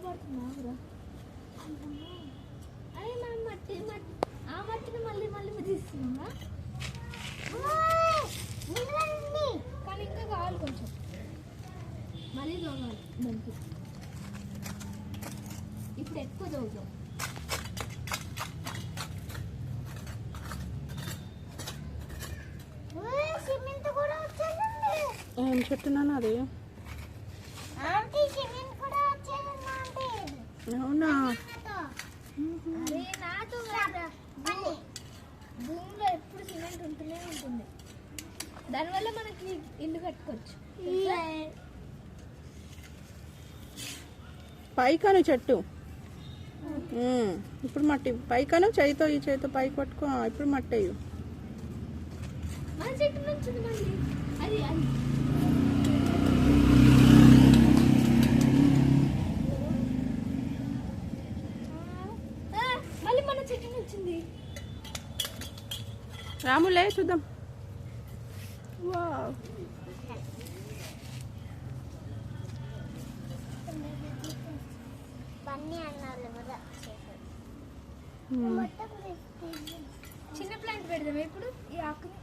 పడుతుందా? అరే మనం మట్టి ఆ మట్టిని మళ్ళీ మళ్ళీ తీస్తున్నామా? కానీ ఇంకా కావాలి కొంచెం, మళ్ళీ తోగాలి దానికి. ఇప్పుడు ఎక్కువ తోగుతాం. ఏం చెట్టున్నాను అది? అవునా? అరే నాతో భూమిలో ఎప్పుడు సిమెంట్ ఉంటూనే ఉంటుంది, దానివల్ల మనకి ఇల్లు కట్టుకోవచ్చు. పైకాను చెట్టు. ఇప్పుడు మట్టి పైకాను, చేయితో ఈ చేతితో పైకి పట్టుకో. ఇప్పుడు మట్టి అయ్యు. మన చెట్టు నుంచి మళ్ళీ అది అది మళ్ళీ మన చెట్టు వచ్చింది. రాములే చూద్దాం. వావ్, చిన్న ప్లాంట్ పెడదాం ఇప్పుడు. ఈ ఆకుని